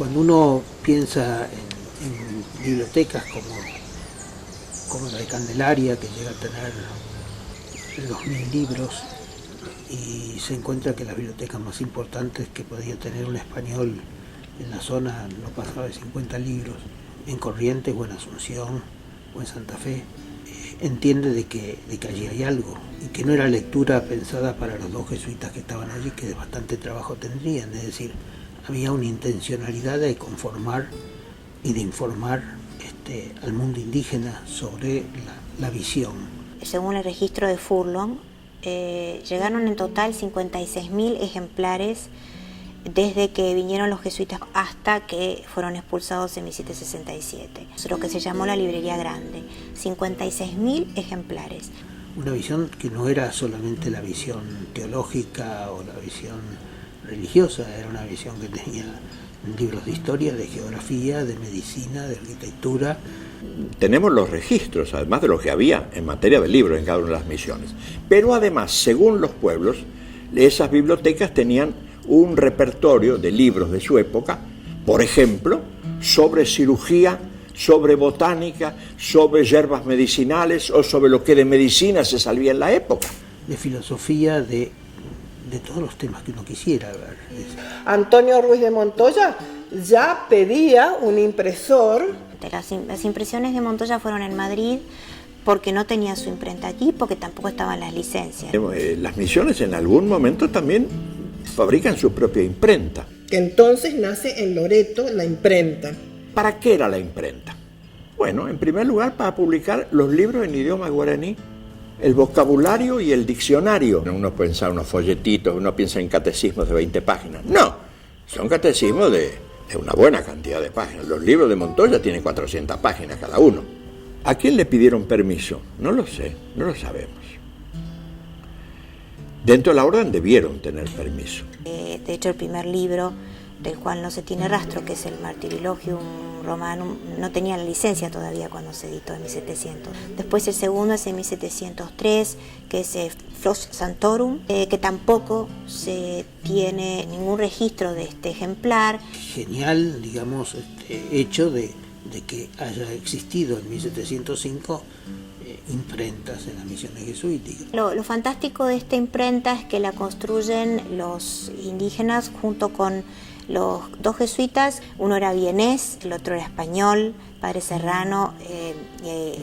Cuando uno piensa en bibliotecas como la de Candelaria, que llega a tener 2000 libros, y se encuentra que las bibliotecas más importantes que podía tener un español en la zona no pasaba de 50 libros, en Corrientes o en Asunción o en Santa Fe, entiende de que allí hay algo, y que no era lectura pensada para los dos jesuitas que estaban allí, que bastante trabajo tendrían, es decir, había una intencionalidad de conformar y de informar al mundo indígena sobre la visión. Según el registro de Furlong, llegaron en total 56.000 ejemplares desde que vinieron los jesuitas hasta que fueron expulsados en 1767. Es lo que se llamó la librería grande, 56.000 ejemplares. Una visión que no era solamente la visión teológica o la visión religiosa, era una visión que tenía libros de historia, de geografía, de medicina, de arquitectura. Tenemos los registros, además de lo que había en materia de libros en cada una de las misiones. Pero además, según los pueblos, esas bibliotecas tenían un repertorio de libros de su época, por ejemplo, sobre cirugía, sobre botánica, sobre hierbas medicinales o sobre lo que de medicina se sabía en la época. De filosofía, de todos los temas que uno quisiera ver. Antonio Ruiz de Montoya ya pedía un impresor. Las impresiones de Montoya fueron en Madrid porque no tenía su imprenta aquí, porque tampoco estaban las licencias. Las misiones en algún momento también fabrican su propia imprenta. Entonces nace en Loreto la imprenta. ¿Para qué era la imprenta? Bueno, en primer lugar, para publicar los libros en idioma guaraní, el vocabulario y el diccionario. Uno piensa en unos folletitos, uno piensa en catecismos de 20 páginas. No, son catecismos de una buena cantidad de páginas. Los libros de Montoya tienen 400 páginas cada uno. ¿A quién le pidieron permiso? No lo sé, no lo sabemos. Dentro de la orden debieron tener permiso. De hecho, el primer libro, del cual no se tiene rastro, que es el Martyrologium Romanum, no tenía la licencia todavía cuando se editó en 1700. Después el segundo es en 1703, que es Flos Santorum, que tampoco se tiene ningún registro de este ejemplar. Genial, digamos, hecho de que haya existido en 1705 imprentas en las misiones jesuíticas. Lo fantástico de esta imprenta es que la construyen los indígenas junto con los dos jesuitas. Uno era vienés, el otro era español, padre Serrano,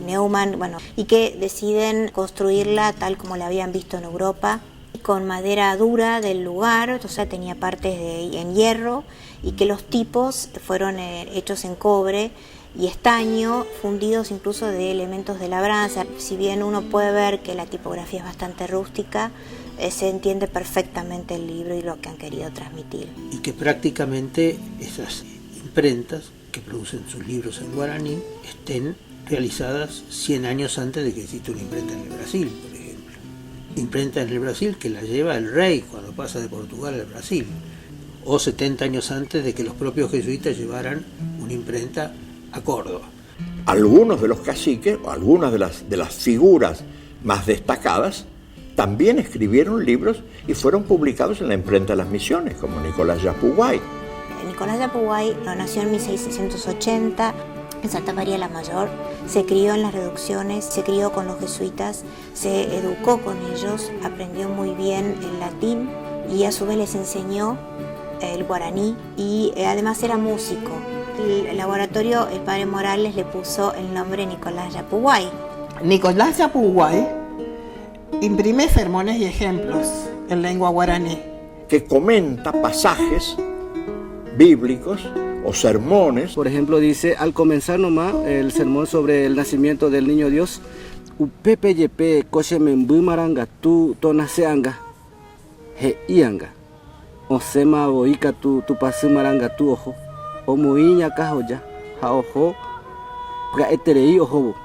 Neumann, y que deciden construirla tal como la habían visto en Europa, con madera dura del lugar, o sea, tenía partes en hierro, y que los tipos fueron hechos en cobre y estaño, fundidos incluso de elementos de labranza. Si bien uno puede ver que la tipografía es bastante rústica, se entiende perfectamente el libro y lo que han querido transmitir. Y que prácticamente esas imprentas que producen sus libros en guaraní estén realizadas 100 años antes de que exista una imprenta en el Brasil, por ejemplo. Imprenta en el Brasil que la lleva el rey cuando pasa de Portugal al Brasil, o 70 años antes de que los propios jesuitas llevaran una imprenta a Córdoba. Algunos de los caciques o algunas de las figuras más destacadas también escribieron libros y fueron publicados en la imprenta de las misiones, como Nicolás Yapuguay. Nicolás Yapuguay nació en 1680 en Santa María la Mayor, se crió en las reducciones, se crió con los jesuitas, se educó con ellos, aprendió muy bien el latín y a su vez les enseñó el guaraní y además era músico. El laboratorio, el padre Morales le puso el nombre Nicolás Yapuguay. Nicolás Yapuguay imprime sermones y ejemplos en lengua guaraní, que comenta pasajes bíblicos o sermones. Por ejemplo, dice, al comenzar nomás el sermón sobre el nacimiento del niño Dios, upepe yepe coche membu maranga tu tonaseanga he ianga o sema boika tu pasu maranga tu ojo o muiña cajoya ha ojo pra eterei ojo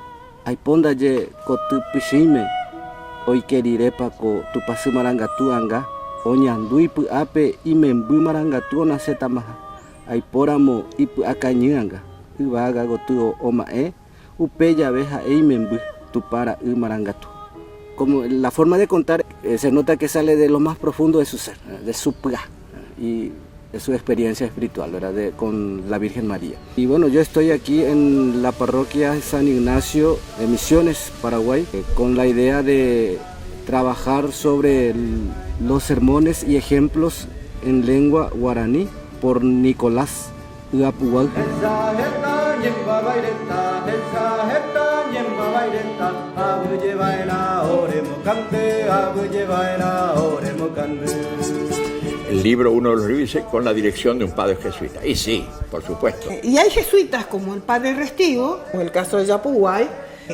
ay ponda ye kotu pishime hoy querirepa ko tu pasu maranga tu anga o ñandui pu ape y membu maranga tu onaseta maha ay poramo y pu akañanga ibaga gotu o mae upe ya veja e membu tu para maranga tu. Como la forma de contar se nota que sale de lo más profundo de su ser, de su pga. Y su experiencia espiritual, ¿verdad? Con la Virgen María. Y bueno, yo estoy aquí en la parroquia San Ignacio de Misiones, Paraguay, con la idea de trabajar sobre los sermones y ejemplos en lengua guaraní por Nicolás Uapuwal. El libro, uno de los libros, dice con la dirección de un padre jesuita. Y sí, por supuesto. Y hay jesuitas como el padre Restivo, o el caso de Yapuguay,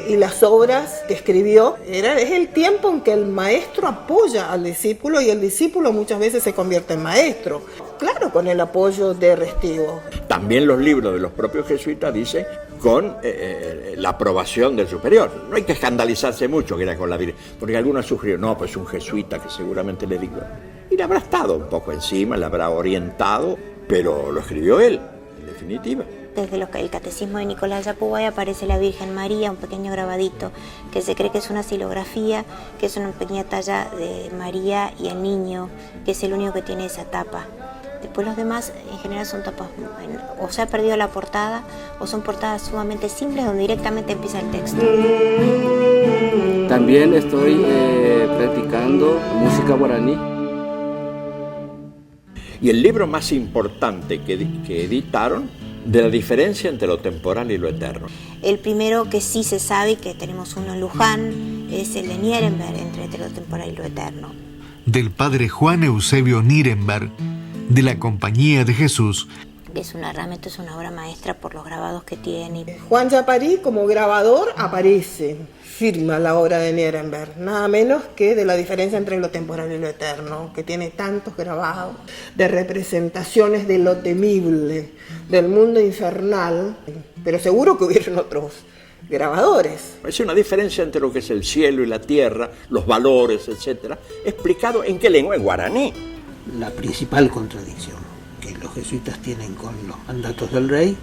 y las obras que escribió, es el tiempo en que el maestro apoya al discípulo y el discípulo muchas veces se convierte en maestro. Claro, con el apoyo de Restivo. También los libros de los propios jesuitas dicen con la aprobación del superior. No hay que escandalizarse mucho que era con la Virgen, porque algunos sugirieron, no, pues un jesuita que seguramente le dijo. Y le habrá estado un poco encima, le habrá orientado, pero lo escribió él, en definitiva. Desde el catecismo de Nicolás Yapuguay aparece la Virgen María, un pequeño grabadito, que se cree que es una silografía, que es una pequeña talla de María y el niño, que es el único que tiene esa tapa. Después los demás en general son tapas, o se ha perdido la portada, o son portadas sumamente simples donde directamente empieza el texto. También estoy practicando música guaraní. Y el libro más importante que editaron, de la diferencia entre lo temporal y lo eterno. El primero que sí se sabe, que tenemos uno en Luján, es el de Nierenberg, entre lo temporal y lo eterno. Del padre Juan Eusebio Nierenberg, de la Compañía de Jesús. Realmente es una obra maestra por los grabados que tiene. Juan Yaparí, como grabador, aparece, firma la obra de Nierenberg, nada menos que de la diferencia entre lo temporal y lo eterno, que tiene tantos grabados de representaciones de lo temible, del mundo infernal, pero seguro que hubieron otros grabadores. Es una diferencia entre lo que es el cielo y la tierra, los valores, etc. ¿Explicado en qué lengua? En guaraní. La principal contradicción que los jesuitas tienen con los mandatos del rey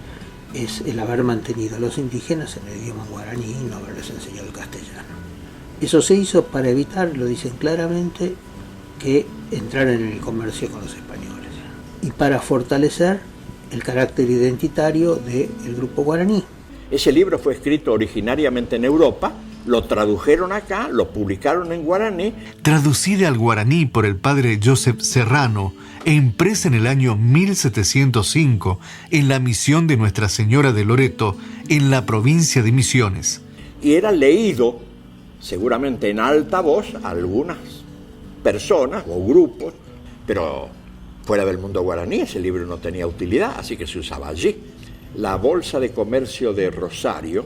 es el haber mantenido a los indígenas en el idioma guaraní y no haberles enseñado el castellano. Eso se hizo para evitar, lo dicen claramente, que entraran en el comercio con los españoles y para fortalecer el carácter identitario del grupo guaraní. Ese libro fue escrito originariamente en Europa, lo tradujeron acá, lo publicaron en guaraní. Traducida al guaraní por el padre Joseph Serrano e impresa en el año 1705 en la misión de Nuestra Señora de Loreto en la provincia de Misiones. Y era leído, seguramente en alta voz, a algunas personas o grupos, pero fuera del mundo guaraní ese libro no tenía utilidad, así que se usaba allí. La Bolsa de Comercio de Rosario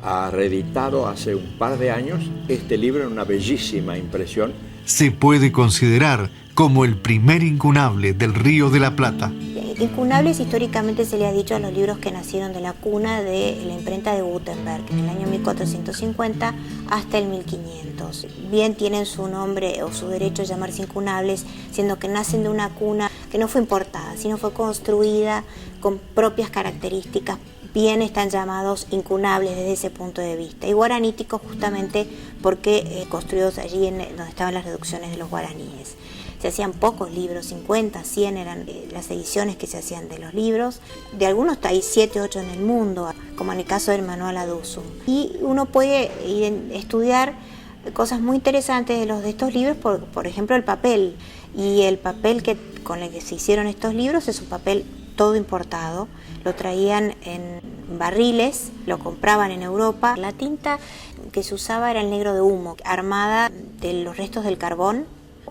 ha reeditado hace un par de años este libro en una bellísima impresión. Se puede considerar como el primer incunable del Río de la Plata. Incunables históricamente se le ha dicho a los libros que nacieron de la cuna de la imprenta de Gutenberg, en el año 1450 hasta el 1500. Bien tienen su nombre o su derecho a llamarse incunables, siendo que nacen de una cuna que no fue importada, sino fue construida con propias características. Bien están llamados incunables desde ese punto de vista. Y guaraníticos justamente porque construidos allí donde estaban las reducciones de los guaraníes. Se hacían pocos libros, 50, 100 eran las ediciones que se hacían de los libros. De algunos hay 7, 8 en el mundo, como en el caso del Manual Adusum. Y uno puede estudiar cosas muy interesantes de estos libros, por ejemplo el papel. Y el papel con el que se hicieron estos libros es un papel todo importado. Lo traían en barriles, lo compraban en Europa. La tinta que se usaba era el negro de humo, armada de los restos del carbón,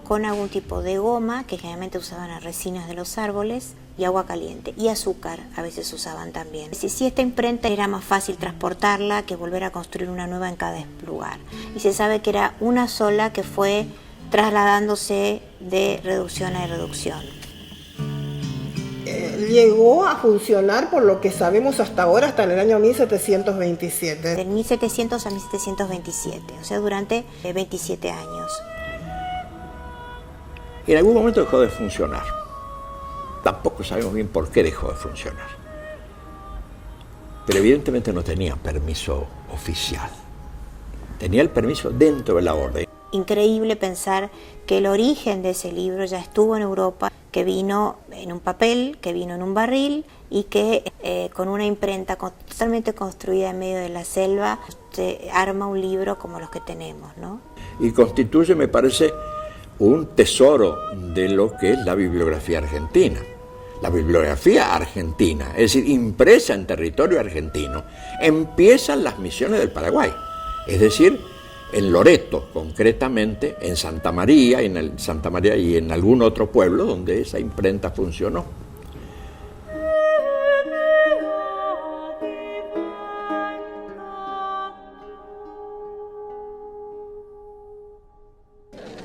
con algún tipo de goma, que generalmente usaban las resinas de los árboles, y agua caliente, y azúcar a veces usaban también. Si esta imprenta era más fácil transportarla que volver a construir una nueva en cada lugar. Y se sabe que era una sola que fue trasladándose de reducción a reducción. Llegó a funcionar, por lo que sabemos hasta ahora, hasta en el año 1727. Del 1700 a 1727, o sea, durante 27 años. En algún momento dejó de funcionar. Tampoco sabemos bien por qué dejó de funcionar. Pero evidentemente no tenía permiso oficial. Tenía el permiso dentro de la orden. increíble pensar que el origen de ese libro ya estuvo en Europa, que vino en un papel, que vino en un barril y que con una imprenta totalmente construida en medio de la selva se arma un libro como los que tenemos, ¿no? Y constituye, me parece, un tesoro de lo que es la bibliografía argentina. La bibliografía argentina, es decir, impresa en territorio argentino, empiezan las misiones del Paraguay, es decir, en Loreto, concretamente, en Santa María y en algún otro pueblo donde esa imprenta funcionó.